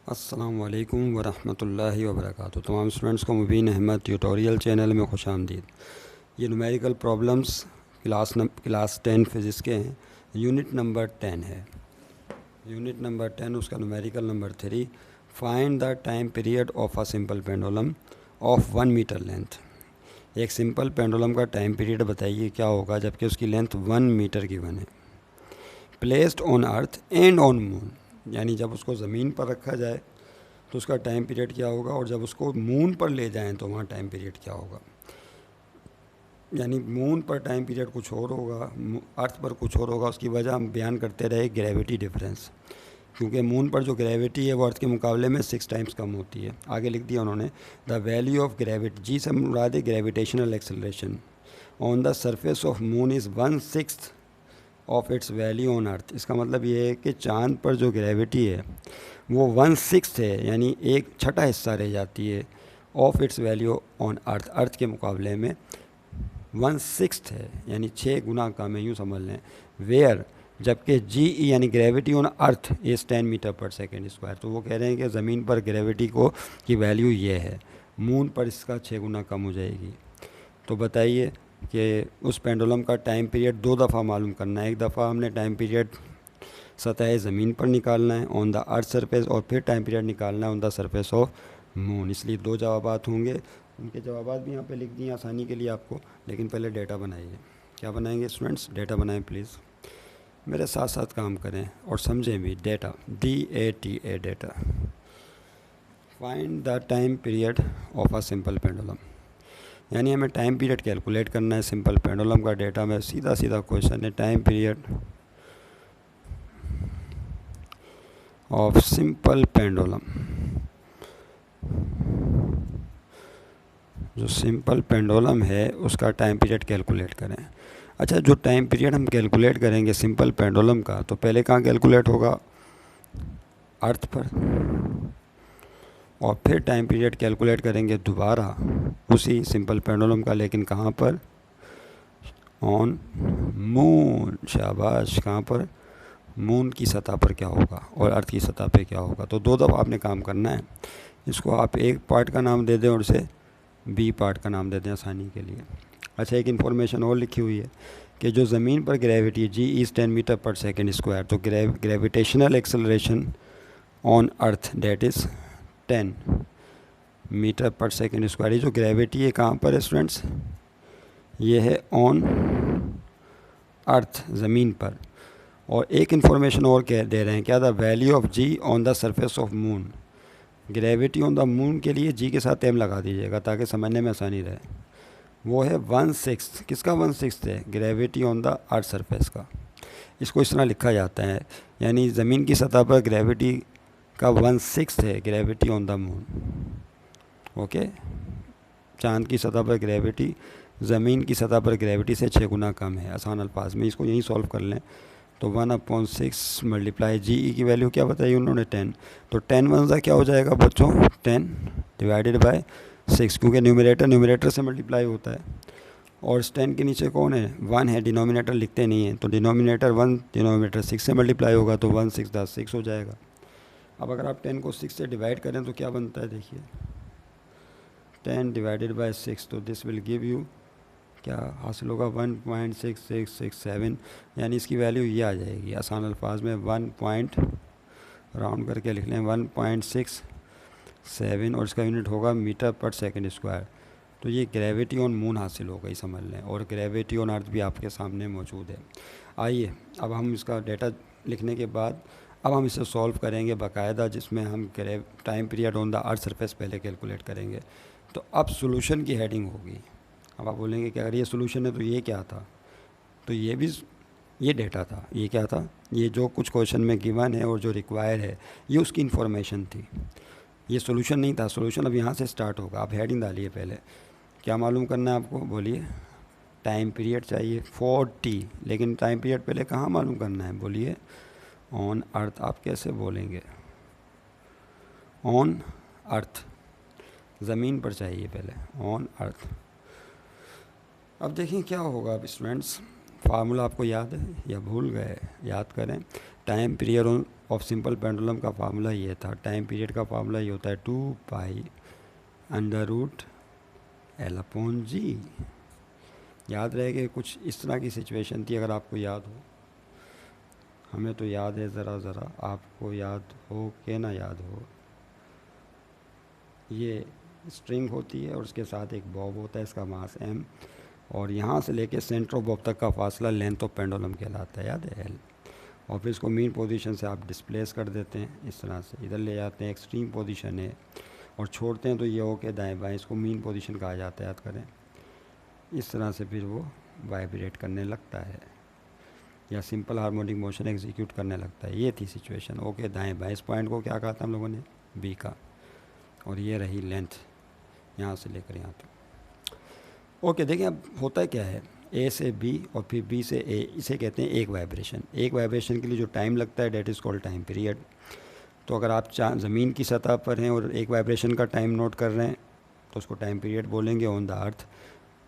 अस्सलामु अलैकुम वरहमतुल्लाहि वबरकातुहू। तमाम स्टूडेंट्स को मुबीन अहमद ट्यूटोरियल चैनल में खुश आमदीद। ये न्यूमेरिकल प्रॉब्लम्स क्लास 10 फिज़िक्स के हैं। यूनिट नंबर 10 है। यूनिट नंबर 10 उसका numerical number 3, find the time period of a simple pendulum of 1 metre length. एक सिंपल पेंडुलम का टाइम पीरियड बताइए क्या होगा जबकि उसकी लेंथ 1 मीटर गिवन है। Placed on earth and on moon, यानी जब उसको ज़मीन पर रखा जाए तो उसका टाइम पीरियड क्या होगा, और जब उसको मून पर ले जाएं तो वहाँ टाइम पीरियड क्या होगा। यानी मून पर टाइम पीरियड कुछ और होगा, अर्थ पर कुछ और होगा। उसकी वजह हम बयान करते रहे ग्रेविटी डिफरेंस, क्योंकि मून पर जो ग्रेविटी है वो अर्थ के मुकाबले में 6 टाइम्स कम होती है। आगे लिख दिया उन्होंने, द वैल्यू ऑफ ग्रेविटी, जी से मुराद है gravitational acceleration on the surface of moon is 1/6 of its value on अर्थ। इसका मतलब ये है कि चांद पर जो ग्रेविटी है वो 1/6 है, यानी 1/6 हिस्सा रह जाती है of its value on earth. Earth के मुकाबले में 1/6 है, यानी 6 गुना कम है, यूँ समझ लें। वेयर, जबकि जी यानी gravity on earth is 10 metre per second square. तो वो कह रहे हैं कि ज़मीन पर ग्रेविटी की वैल्यू ये है, मून पर इसका 6 गुना कम हो जाएगी। तो बताइए कि उस पेंडुलम का टाइम पीरियड 2 दफ़ा मालूम करना है। एक दफ़ा हमने टाइम पीरियड सतह ज़मीन पर निकालना है ऑन द अर्थ सरफेस, और फिर टाइम पीरियड निकालना है on the surface of moon. इसलिए 2 जवाबात होंगे। उनके जवाबात भी यहाँ पे लिख दिए आसानी के लिए आपको, लेकिन पहले डेटा बनाइए। क्या बनाएंगे स्टूडेंट्स? डेटा बनाएं प्लीज़, मेरे साथ साथ काम करें और समझें भी। Data, DATA, data. Find the time period of a simple pendulum, यानी हमें टाइम पीरियड कैलकुलेट करना है सिंपल पेंडुलम का। डेटा में सीधा सीधा क्वेश्चन है, time period of simple pendulum. जो सिंपल पेंडुलम है उसका टाइम पीरियड कैलकुलेट करें। अच्छा, जो टाइम पीरियड हम कैलकुलेट करेंगे सिंपल पेंडुलम का, तो पहले कहाँ कैलकुलेट होगा? अर्थ पर, और फिर टाइम पीरियड कैलकुलेट करेंगे दोबारा उसी सिंपल पेंडुलम का, लेकिन कहाँ पर? On moon. शाबाश, कहाँ पर? मून की सतह पर क्या होगा और अर्थ की सतह पे क्या होगा। तो 2 दफ़ा आपने काम करना है। इसको आप एक पार्ट का नाम दे दें और इसे बी पार्ट का नाम दे दें आसानी के लिए। अच्छा, एक इन्फॉर्मेशन और लिखी हुई है कि जो ज़मीन पर gravity g is 10 metre per second square, तो gravitational acceleration on earth that is 10 metre per second square. ये जो ग्रेविटी है कहाँ पर है स्टूडेंट्स? ये है ऑन अर्थ, ज़मीन पर। और एक इन्फॉर्मेशन और कह दे रहे हैं, क्या? The value of g on the surface of moon. Gravity on the moon के लिए जी के साथ एम लगा दीजिएगा ताकि समझने में आसानी रहे। वो है 1/6। किसका 1/6 है? Gravity on the earth surface का। इसको इस तरह लिखा जाता है, यानी ज़मीन की सतह पर ग्रेविटी का 1/6 है gravity on the moon. Okay, चांद की सतह पर ग्रेविटी ज़मीन की सतह पर ग्रेविटी से 6 गुना कम है। आसान अल्फाज में इसको यहीं सॉल्व कर लें तो 1/6 मल्टीप्लाई जी ई की वैल्यू क्या बताई उन्होंने? 10। तो 10 1 क्या हो जाएगा बच्चों? 10 डिवाइडेड बाय 6, क्योंकि न्यूमरेटर से मल्टीप्लाई होता है, और इस 10 के नीचे कौन है? 1 है। डिनोमिनेटर लिखते नहीं हैं, तो डिनोमिनेटर 1, डिनोमिनेटर 6 से मल्टीप्लाई होगा, तो 1/6 × 6 हो जाएगा। अब अगर आप 10 को 6 से डिवाइड करें तो क्या बनता है? देखिए, 10 डिवाइडेड बाय 6, तो दिस विल गिव यू, क्या हासिल होगा? 1.6667, यानी इसकी वैल्यू ये आ जाएगी। आसान अल्फाज में 1 राउंड करके लिख लें 1.67, और इसका यूनिट होगा मीटर पर सेकेंड स्क्वायर। तो ये ग्रेविटी ऑन मून हासिल हो गई, समझ लें, और ग्रेविटी ऑन अर्थ भी आपके सामने मौजूद है। आइए अब हम इसका डेटा लिखने के बाद अब हम इसे सॉल्व करेंगे बाकायदा, जिसमें हम time period on the earth surface पहले कैलकुलेट करेंगे। तो अब सोल्यूशन की हेडिंग होगी। अब आप बोलेंगे कि अगर ये सोल्यूशन है तो ये क्या था? तो ये डेटा था। ये क्या था? ये जो कुछ क्वेश्चन में गिवन है और जो रिक्वायर है, ये उसकी इन्फॉर्मेशन थी। ये सोल्यूशन नहीं था। सोल्यूशन अब यहाँ से स्टार्ट होगा। आप हेडिंग डालिए पहले। क्या मालूम करना है आपको? बोलिए। टाइम पीरियड चाहिए 40, लेकिन टाइम पीरियड पहले कहाँ मालूम करना है? बोलिए। On earth. आप कैसे बोलेंगे? ऑन अर्थ, ज़मीन पर चाहिए पहले, ऑन अर्थ। अब देखिए क्या होगा। अब स्टूडेंट्स, फार्मूला आपको याद है या भूल गए? याद करें। Time period of simple pendulum का फार्मूला ये था, टाइम पीरियड का फार्मूला ये होता है 2π√L/g। याद रहेगा, कुछ इस तरह की सिचुएशन थी, अगर आपको याद हो। हमें तो याद है, ज़रा आपको याद हो कि ना याद हो। ये स्ट्रिंग होती है और उसके साथ एक बॉब होता है, इसका मास m, और यहाँ से लेके सेंटर ऑफ बॉब तक का फासला लेंथ ऑफ पेंडुलम कहलाता है, याद है l। और फिर इसको मीन पोजीशन से आप डिस्प्लेस कर देते हैं, इस तरह से इधर ले जाते हैं, एक्सट्रीम पोजीशन है, और छोड़ते हैं तो ये हो के दाएँ बाएँ, इसको मीन पोजीशन कहा जाता है, याद करें। इस तरह से फिर वो वाइब्रेट करने लगता है या सिंपल हार्मोनिक मोशन एग्जीक्यूट करने लगता है। ये थी सिचुएशन, ओके दाएँ बाएँ। इस पॉइंट को क्या कहा था हम लोगों ने, बी का, और ये रही लेंथ यहाँ से लेकर यहाँ तक। ओके, देखिए अब होता है क्या है, ए से बी और फिर बी से ए, इसे कहते हैं एक वाइब्रेशन। एक वाइब्रेशन के लिए जो टाइम लगता है that is called time period. तो अगर आप ज़मीन की सतह पर हैं और एक वाइब्रेशन का टाइम नोट कर रहे हैं तो उसको टाइम पीरियड बोलेंगे ऑन द अर्थ।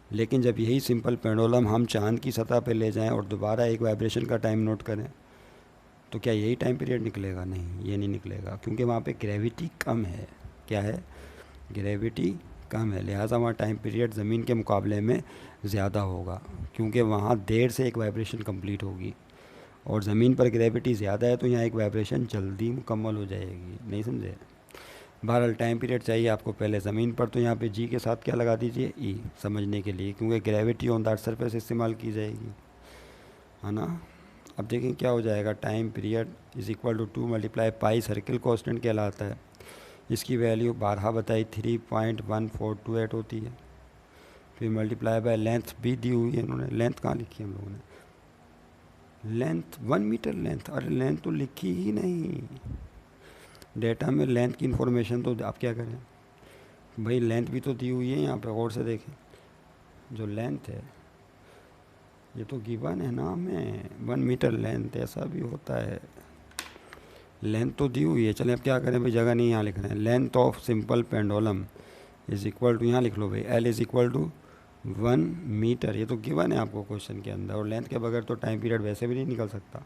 लेकिन जब यही सिंपल पेंडुलम हम चांद की सतह पर ले जाएं और दोबारा एक वाइब्रेशन का टाइम नोट करें तो क्या यही टाइम पीरियड निकलेगा? नहीं, ये नहीं निकलेगा, क्योंकि वहाँ पे ग्रेविटी कम है। क्या है? ग्रेविटी कम है, लिहाजा वहाँ टाइम पीरियड ज़मीन के मुकाबले में ज़्यादा होगा, क्योंकि वहाँ देर से एक वाइब्रेशन कंप्लीट होगी, और ज़मीन पर ग्रेविटी ज़्यादा है तो यहाँ एक वाइब्रेशन जल्दी मुकम्मल हो जाएगी। नहीं समझे? बहरहाल टाइम पीरियड चाहिए आपको पहले ज़मीन पर, तो यहाँ पे जी के साथ क्या लगा दीजिए, ई, समझने के लिए, क्योंकि ग्रेविटी ऑन दैट सरफेस इस्तेमाल की जाएगी, है ना। अब देखें क्या हो जाएगा, time period is equal to 2 × pi, circle constant कहलाता है। इसकी वैल्यू 12 बताई 3.1428 होती है। फिर मल्टीप्लाई बाय लेंथ भी दी हुई है इन्होंने। लेंथ कहाँ लिखी है हम लोगों ने? Length 1 metre length. अरे लेंथ तो लिखी ही नहीं डेटा में, लेंथ की इन्फॉर्मेशन तो आप क्या करें भाई, लेंथ भी तो दी हुई है यहाँ पे, गौर से देखें। जो लेंथ है ये तो गिवन है ना हमें, 1 मीटर लेंथ, ऐसा भी होता है। लेंथ तो दी हुई है। चलें अब क्या करें भाई, जगह नहीं यहाँ लिख रहे हैं। Length of simple pendulum is equal to, यहाँ लिख लो भाई, l is equal to 1 metre. ये तो गिवन है आपको क्वेश्चन के अंदर, और लेंथ के बगैर तो टाइम पीरियड वैसे भी नहीं निकल सकता।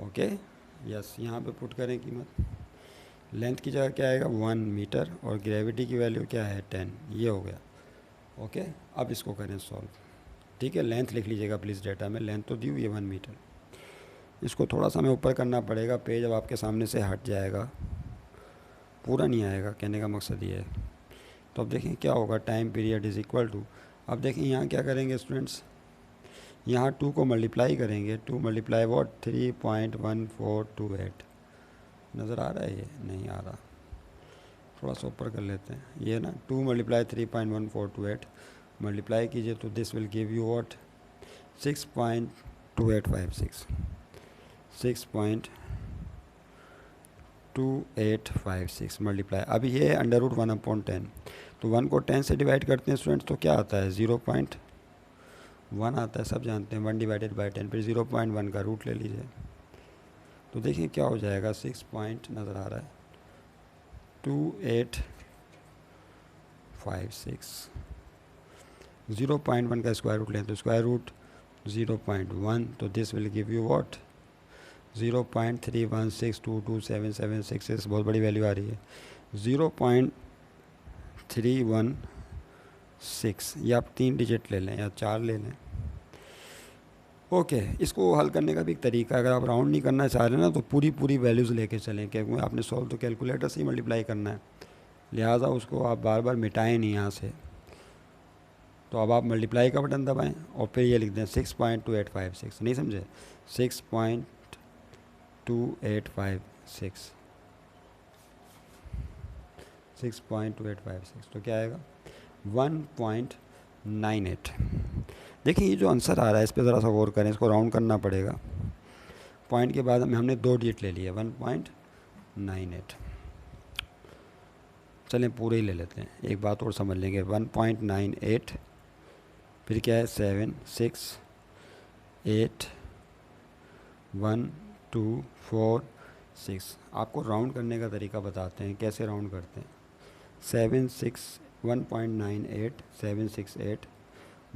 ओके यस, यहाँ पे पुट करें कीमत। लेंथ की जगह क्या आएगा, 1 मीटर, और ग्रेविटी की वैल्यू क्या है, 10। ये हो गया। ओके, अब इसको करें सॉल्व। ठीक है, लेंथ लिख लीजिएगा प्लीज़ डेटा में, लेंथ तो दी हुई है 1 मीटर। इसको थोड़ा सा हमें ऊपर करना पड़ेगा, पेज अब आपके सामने से हट जाएगा, पूरा नहीं आएगा, कहने का मकसद ये है। तो अब देखें क्या होगा, time period is equal to, अब देखें यहाँ क्या करेंगे स्टूडेंट्स, यहाँ 2 को मल्टीप्लाई करेंगे। 2 × वॉट, 3.1428। नज़र आ रहा है? ये नहीं आ रहा, थोड़ा सा ऊपर कर लेते हैं। ये ना 2 × 3.1428 मल्टीप्लाई कीजिए तो this will give you what, 6.2856। 6.2856 multiply. अब ये √1/10, तो 1 को 10 से डिवाइड करते हैं स्टूडेंट्स तो क्या आता है, 0.1 आता है, सब जानते हैं। 1/10, फिर 0.1 का रूट ले लीजिए, तो देखिए क्या हो जाएगा, 6 पॉइंट नज़र आ रहा है 2856। 0.1 का स्क्वायर रूट लें तो स्क्वायर रूट 0.1, तो this will give you what, 0.316227766। बहुत बड़ी वैल्यू आ रही है, 0.316, या आप 3 डिजिट ले लें या 4 ले लें। ओके, इसको हल करने का भी एक तरीका है, अगर आप राउंड नहीं करना चाह रहे ना तो पूरी वैल्यूज़ लेके चलें, क्योंकि आपने सॉल्व तो कैलकुलेटर से ही मल्टीप्लाई करना है, लिहाजा उसको आप बार बार मिटाएं नहीं यहाँ से। तो अब आप मल्टीप्लाई का बटन दबाएं और फिर ये लिख दें 6.2856। नहीं समझे? 6.2856, 6.2856, तो क्या आएगा, 1.98। देखिए ये जो आंसर आ रहा है इस पर ज़रा सा गौर करें, इसको राउंड करना पड़ेगा। पॉइंट के बाद हमने 2 डिजिट ले लिए, 1.98। चलें पूरे ही ले लेते हैं, एक बात और समझ लेंगे। 1.98, फिर क्या है, 7 6 8 1 2 4 6। आपको राउंड करने का तरीका बताते हैं, कैसे राउंड करते हैं। 1.98 768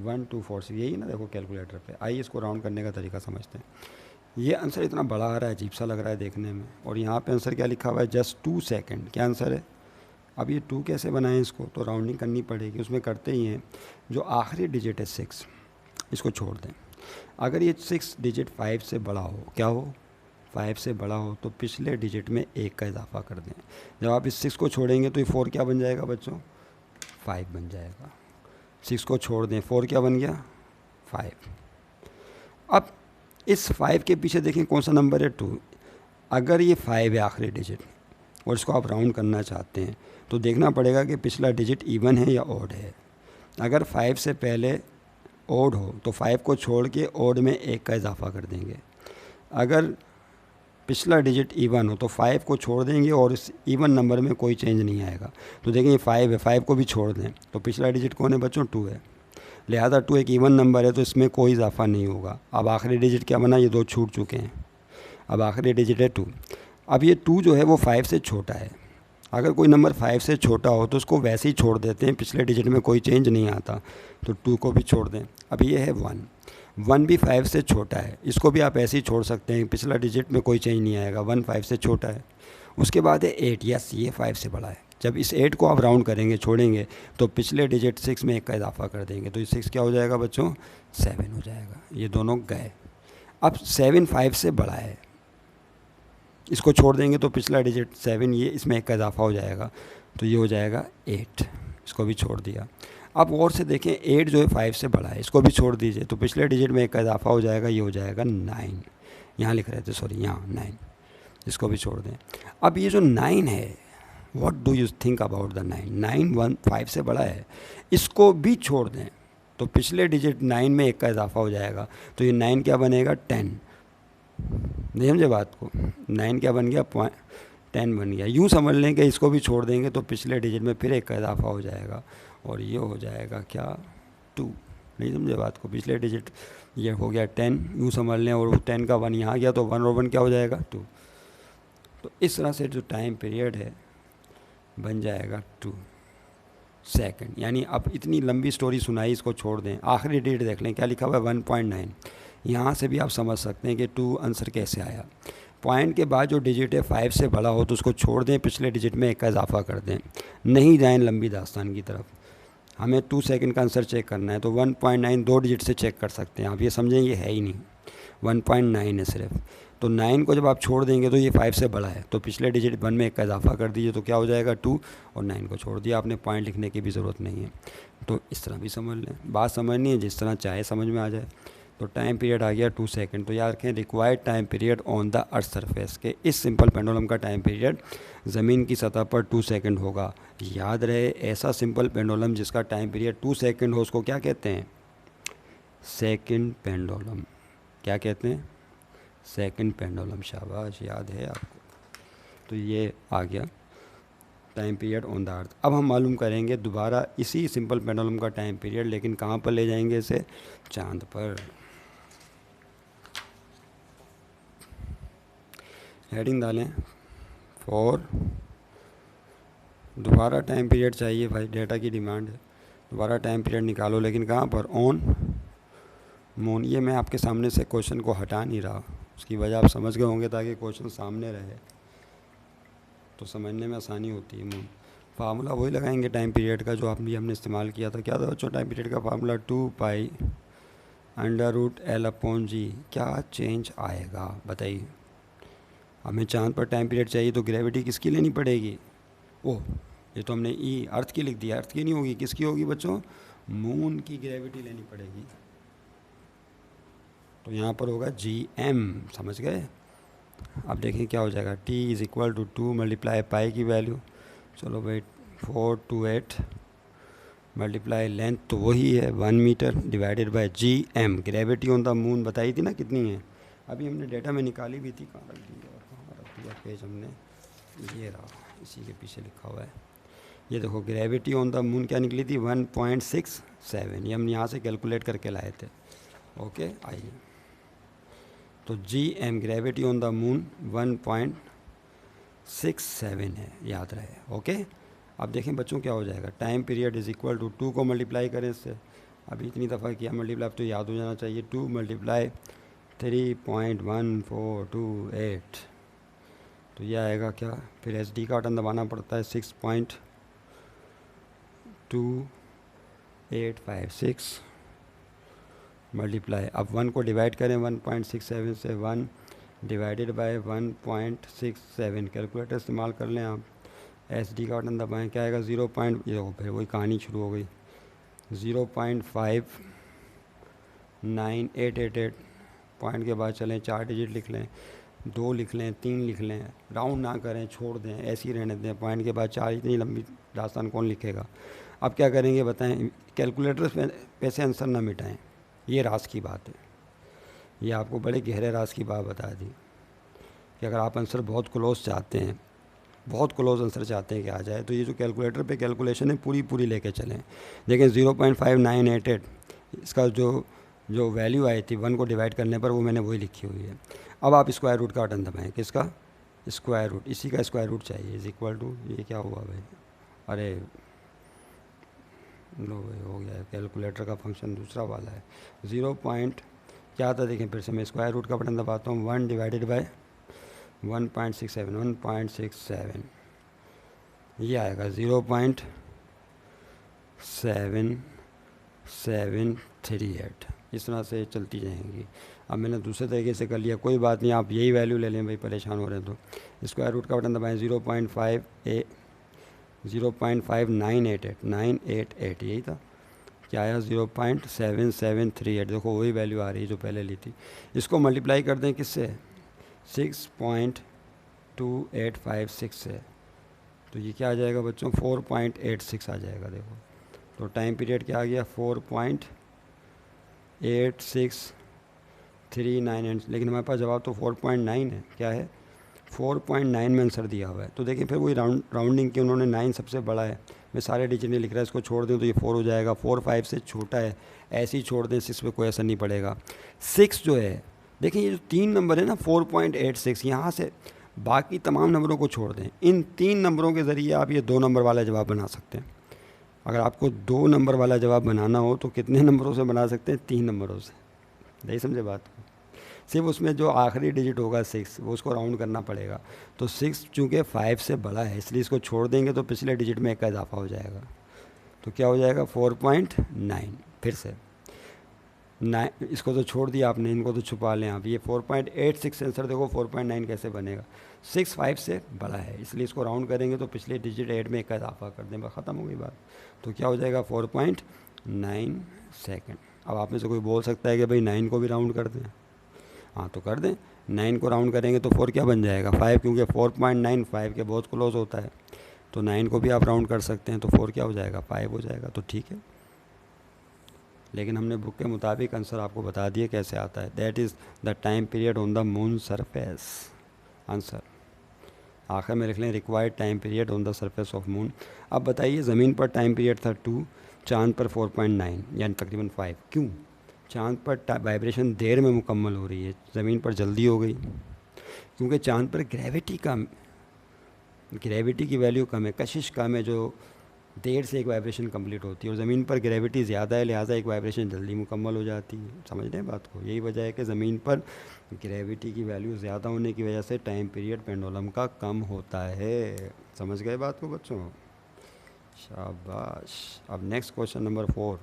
1 2 4 6, यही ना देखो कैलकुलेटर पे। आइए इसको राउंड करने का तरीका समझते हैं। ये आंसर इतना बड़ा आ रहा है, अजीब सा लग रहा है देखने में, और यहाँ पे आंसर क्या लिखा हुआ है, जस्ट 2 सेकेंड। क्या आंसर है? अब ये 2 कैसे बनाएं इसको, तो राउंडिंग करनी पड़ेगी। उसमें करते ही हैं, जो आखिरी डिजिट है 6, इसको छोड़ दें। अगर ये 6 डिजिट 5 से बड़ा हो, क्या हो, 5 से बड़ा हो, तो पिछले डिजिट में 1 का इजाफा कर दें। जब आप इस 6 को छोड़ेंगे तो ये 4 क्या बन जाएगा बच्चों, 5 बन जाएगा। 6 को छोड़ दें, 4 क्या बन गया, 5। अब इस 5 के पीछे देखें कौन सा नंबर है, 2। अगर ये 5 है आखिरी डिजिट और इसको आप राउंड करना चाहते हैं तो देखना पड़ेगा कि पिछला डिजिट इवन है या ऑड है। अगर 5 से पहले ऑड हो तो 5 को छोड़ के ऑड में 1 का इजाफा कर देंगे। अगर पिछला डिजिट इवन हो तो 5 को छोड़ देंगे और इस इवन नंबर में कोई चेंज नहीं आएगा। तो देखें 5 है, 5 को भी छोड़ दें तो पिछला डिजिट कौन है बच्चों, 2 है। लिहाजा 2 एक इवन नंबर है तो इसमें कोई इजाफा नहीं होगा। अब आखिरी डिजिट क्या बना, ये 2 छूट चुके हैं। अब आखिरी डिजिट है 2। अब ये 2 जो है वो 5 से छोटा है। अगर कोई नंबर 5 से छोटा हो तो उसको वैसे ही छोड़ देते हैं, पिछले डिजिट में कोई चेंज नहीं आता, तो 2 को भी छोड़ दें। अब ये है 1 भी 5 से छोटा है, इसको भी आप ऐसे ही छोड़ सकते हैं, पिछला डिजिट में कोई चेंज नहीं आएगा, 1 5 से छोटा है। उसके बाद है 8, यस ये 5 से बड़ा है। जब इस 8 को आप राउंड करेंगे, छोड़ेंगे, तो पिछले डिजिट 6 में 1 का इजाफा कर देंगे, तो ये 6 क्या हो जाएगा बच्चों, 7 हो जाएगा। ये दोनों गए। अब 7 5 से बड़ा है, इसको छोड़ देंगे तो पिछला डिजिट 7, ये इसमें 1 का इजाफा हो जाएगा, तो ये हो जाएगा 8। इसको भी छोड़ दिया। अब और से देखें 8 जो है 5 से बड़ा है, इसको भी छोड़ दीजिए तो पिछले डिजिट में 1 का इजाफा हो जाएगा, ये हो जाएगा 9। यहाँ लिख रहे थे, सॉरी यहाँ 9, इसको भी छोड़ दें। अब ये जो 9 है, what do you think about the 9? 5 से बड़ा है, इसको भी छोड़ दें तो पिछले डिजिट 9 में 1 का इजाफा हो जाएगा, तो ये 9 क्या बनेगा, 10। नहीं समझे बात को, 9 क्या बन गया, 10 बन गया। यूँ समझ लें कि इसको भी छोड़ देंगे तो पिछले डिजिट में फिर 1 का इजाफा हो जाएगा और ये हो जाएगा क्या, 2। नहीं समझे बात को, पिछले डिजिट ये हो गया 10, यूँ समझ लें, और 10 का 1 यहाँ गया तो 1 और 1 क्या हो जाएगा, 2। तो इस तरह से जो टाइम पीरियड है बन जाएगा 2 सेकेंड। यानी अब इतनी लंबी स्टोरी सुनाई, इसको छोड़ दें, आखिरी डेट देख लें क्या लिखा हुआ है, 1.9। यहाँ से भी आप समझ सकते हैं कि 2 आंसर कैसे आया। पॉइंट के बाद जो डिजिट है 5 से बड़ा हो तो उसको छोड़ दें, पिछले डिजिट में 1 का इजाफा कर दें, नहीं जाएं लंबी दास्तान की तरफ। हमें 2 सेकंड का आंसर चेक करना है तो 1.9 2 डिजिट से चेक कर सकते हैं आप, ये समझें ये है ही नहीं, 1.9 है सिर्फ। तो 9 को जब आप छोड़ देंगे तो ये 5 से बड़ा है, तो पिछले डिजिट 1 में 1 का इजाफा कर दीजिए तो क्या हो जाएगा, 2, और 9 को छोड़ दिया आपने, पॉइंट लिखने की भी ज़रूरत नहीं है। तो इस तरह भी समझ लें, बात समझनी है जिस तरह चाहे समझ में आ जाए। तो टाइम पीरियड आ गया 2 सेकंड। तो याद रखें, required time period on the earth surface के इस सिंपल पेंडुलम का टाइम पीरियड ज़मीन की सतह पर 2 सेकंड होगा। याद रहे, ऐसा सिंपल पेंडुलम जिसका टाइम पीरियड 2 सेकंड हो उसको क्या कहते हैं, सेकंड पेंडुलम। क्या कहते हैं, सेकंड पेंडुलम। शाबाश, याद है आपको। तो ये आ गया time period on the earth. अब हम मालूम करेंगे दोबारा इसी सिंपल पेंडुलम का टाइम पीरियड, लेकिन कहाँ पर ले जाएंगे इसे, चांद पर। हेडिंग डालें फॉर, दोबारा टाइम पीरियड चाहिए भाई, डेटा की डिमांड है, दोबारा टाइम पीरियड निकालो, लेकिन कहाँ पर, ऑन मून। ये मैं आपके सामने से क्वेश्चन को हटा नहीं रहा, उसकी वजह आप समझ गए होंगे ताकि क्वेश्चन सामने रहे तो समझने में आसानी होती है। मून फार्मूला वही लगाएंगे टाइम पीरियड का जो हमने इस्तेमाल किया था। क्या था बच्चों टाइम पीरियड का फार्मूला, 2π√L/g। क्या चेंज आएगा बताइए। हमें चांद पर टाइम पीरियड चाहिए तो ग्रेविटी किसकी लेनी पड़ेगी, ओह ये तो हमने ई अर्थ की लिख दिया, अर्थ की नहीं होगी, किसकी होगी बच्चों, मून की ग्रेविटी लेनी पड़ेगी। तो यहाँ पर होगा gm, समझ गए। अब देखें क्या हो जाएगा, t = 2 मल्टीप्लाई पाई की वैल्यू, चलो भाई 428 मल्टीप्लाई लेंथ तो वही है 1 metre divided by gm। Gravity on the moon बताई थी ना कितनी है, अभी हमने डेटा में निकाली भी थी, कहाँ रख दी और कहाँ रख दिया पेज हमने, ये रहा, इसी के पीछे लिखा हुआ है। ये देखो ग्रेविटी ऑन द मून क्या निकली थी, 1.67। ये हम यहाँ से कैलकुलेट करके लाए थे। ओके आइए, तो gm gravity on the moon 1.67 है, याद रहे। ओके अब देखें बच्चों क्या हो जाएगा, टाइम पीरियड = 2 को मल्टीप्लाई करें इससे, अभी इतनी दफ़ा किया मल्टीप्लाई, अब तो याद हो जाना चाहिए, 2 × 3.1428। तो ये आएगा क्या, फिर SD का बटन दबाना पड़ता है, 6.2856 मल्टीप्लाई। अब 1 को डिवाइड करें 1.67 से, 1 डिवाइडेड बाय 1.67, कैलकुलेटर इस्तेमाल कर लें आप। SD का बटन दबाएं, क्या आएगा 0. ये देखो फिर वही कहानी शुरू हो गई, 0.59888। पॉइंट के बाद चलें, 4 डिजिट लिख लें, 2 लिख लें, 3 लिख लें, राउंड ना करें, छोड़ दें, ऐसे ही रहने दें। पॉइंट के बाद 4, इतनी लंबी दास्तान कौन लिखेगा। अब क्या करेंगे बताएं, कैलकुलेटर पे से आंसर ना मिटाएं, ये राज की बात है। ये आपको बड़े गहरे राज की बात बता दी कि अगर आप आंसर बहुत क्लोज चाहते हैं, बहुत क्लोज आंसर चाहते हैं कि आ जाए, तो ये जो कैलकुलेटर पे कैलकुलेशन है पूरी लेके चलें। देखें 0.5988, इसका जो वैल्यू आई थी 1 को डिवाइड करने पर, वो मैंने वही लिखी हुई है। अब आप स्क्वायर रूट का बटन दबाएं, किसका, स्क्वायर रूट, इसी का स्क्वायर रूट चाहिए, इज इक्वल टू, ये क्या हुआ भाई, अरे लो भाई हो गया है, कैलकुलेटर का फंक्शन दूसरा वाला है। 0. क्या था देखें, फिर से मैं स्क्वायर रूट का बटन दबाता हूँ, 1 डिवाइडेड बाय 1.67 ये आएगा 0.7738। इस तरह से चलती जाएंगी। अब मैंने दूसरे तरीके से कर लिया, कोई बात नहीं, आप यही वैल्यू ले लें भाई, परेशान हो रहे हैं तो। स्क्वायर रूट का बटन दबाएं, 0.5988 यही था, क्या आया 0.7738। देखो वही वैल्यू आ रही है जो पहले ली थी। इसको मल्टीप्लाई कर दें किससे, 6.2856 से, तो ये क्या आ जाएगा बच्चों, 4.86 आ जाएगा। देखो तो टाइम पीरियड क्या आ गया, 4.8639, लेकिन हमारे पास जवाब तो 4.9 है। क्या है, 4.9 में आंसर दिया हुआ है। तो देखिए फिर वही राउंडिंग की, उन्होंने 9 सबसे बड़ा है, मैं सारे डिजिट नहीं लिख रहा है, इसको छोड़ दें तो ये 4 हो जाएगा। 4 5 से छोटा है, ऐसे ही छोड़ दें, 6 पे कोई असर नहीं पड़ेगा। 6 जो है, देखिए ये जो 3 नंबर है ना 4.86, यहाँ से बाकी तमाम नंबरों को छोड़ दें, इन 3 नंबरों के ज़रिए आप ये 2 नंबर वाला जवाब बना सकते हैं। अगर आपको 2 नंबर वाला जवाब बनाना हो तो कितने नंबरों से बना सकते हैं, 3 नंबरों से। नहीं समझे बात को, सिर्फ उसमें जो आखिरी डिजिट होगा 6, वो उसको राउंड करना पड़ेगा। तो 6 चूँकि 5 से बड़ा है, इसलिए इसको छोड़ देंगे तो पिछले डिजिट में 1 का इजाफा हो जाएगा। तो क्या हो जाएगा 4.9। फिर से 9, इसको तो छोड़ दिया आपने, इनको तो छुपा लें आप। ये 4.86 आंसर देखो 4.9 कैसे बनेगा, 6 5 से बड़ा है, इसलिए इसको राउंड करेंगे तो पिछले डिजिट 8 में 1 का इजाफा कर दें, बस ख़त्म हो गई बात। तो क्या हो जाएगा 4.9 सेकेंड। अब आप में से कोई बोल सकता है कि भाई 9 को भी राउंड कर दें, हाँ तो कर दें। 9 को राउंड करेंगे तो 4 क्या बन जाएगा, 5, क्योंकि 4.9 5 के बहुत क्लोज होता है। तो 9 को भी आप राउंड कर सकते हैं, तो 4 क्या हो जाएगा, 5 हो जाएगा। तो ठीक है, लेकिन हमने बुक के मुताबिक आंसर आपको बता दिए कैसे आता है। That is the time period on the moon surface. Answer आखिर में लिख लें, required time period on the surface of moon. अब बताइए, ज़मीन पर टाइम पीरियड था 2, चाँद पर 4.9 यानी तकरीबन 5। क्यों, चाँद पर वाइब्रेशन देर में मुकम्मल हो रही है, ज़मीन पर जल्दी हो गई, क्योंकि चाँद पर ग्रेविटी की वैल्यू कम है, कशिश कम है, जो देर से एक वाइब्रेशन कंप्लीट होती है, और ज़मीन पर ग्रेविटी ज़्यादा है, लिहाजा एक वाइब्रेशन जल्दी मुकम्मल हो जाती है। समझ रहे हैं बात को, यही वजह है कि ज़मीन पर ग्रेविटी की वैल्यू ज़्यादा होने की वजह से टाइम पीरियड पेंडुलम का कम होता है। समझ गए बात को बच्चों, शाबाश। अब नेक्स्ट क्वेश्चन नंबर 4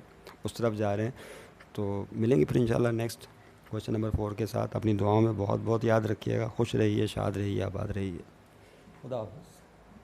उस तरफ जा रहे हैं, तो मिलेंगे फिर इंशाल्लाह नेक्स्ट क्वेश्चन नंबर 4 के साथ। अपनी दुआओं में बहुत बहुत याद रखिएगा। खुश रहिए, शाद रहिए, आबाद रहिए। खुदा हाफ़िज़।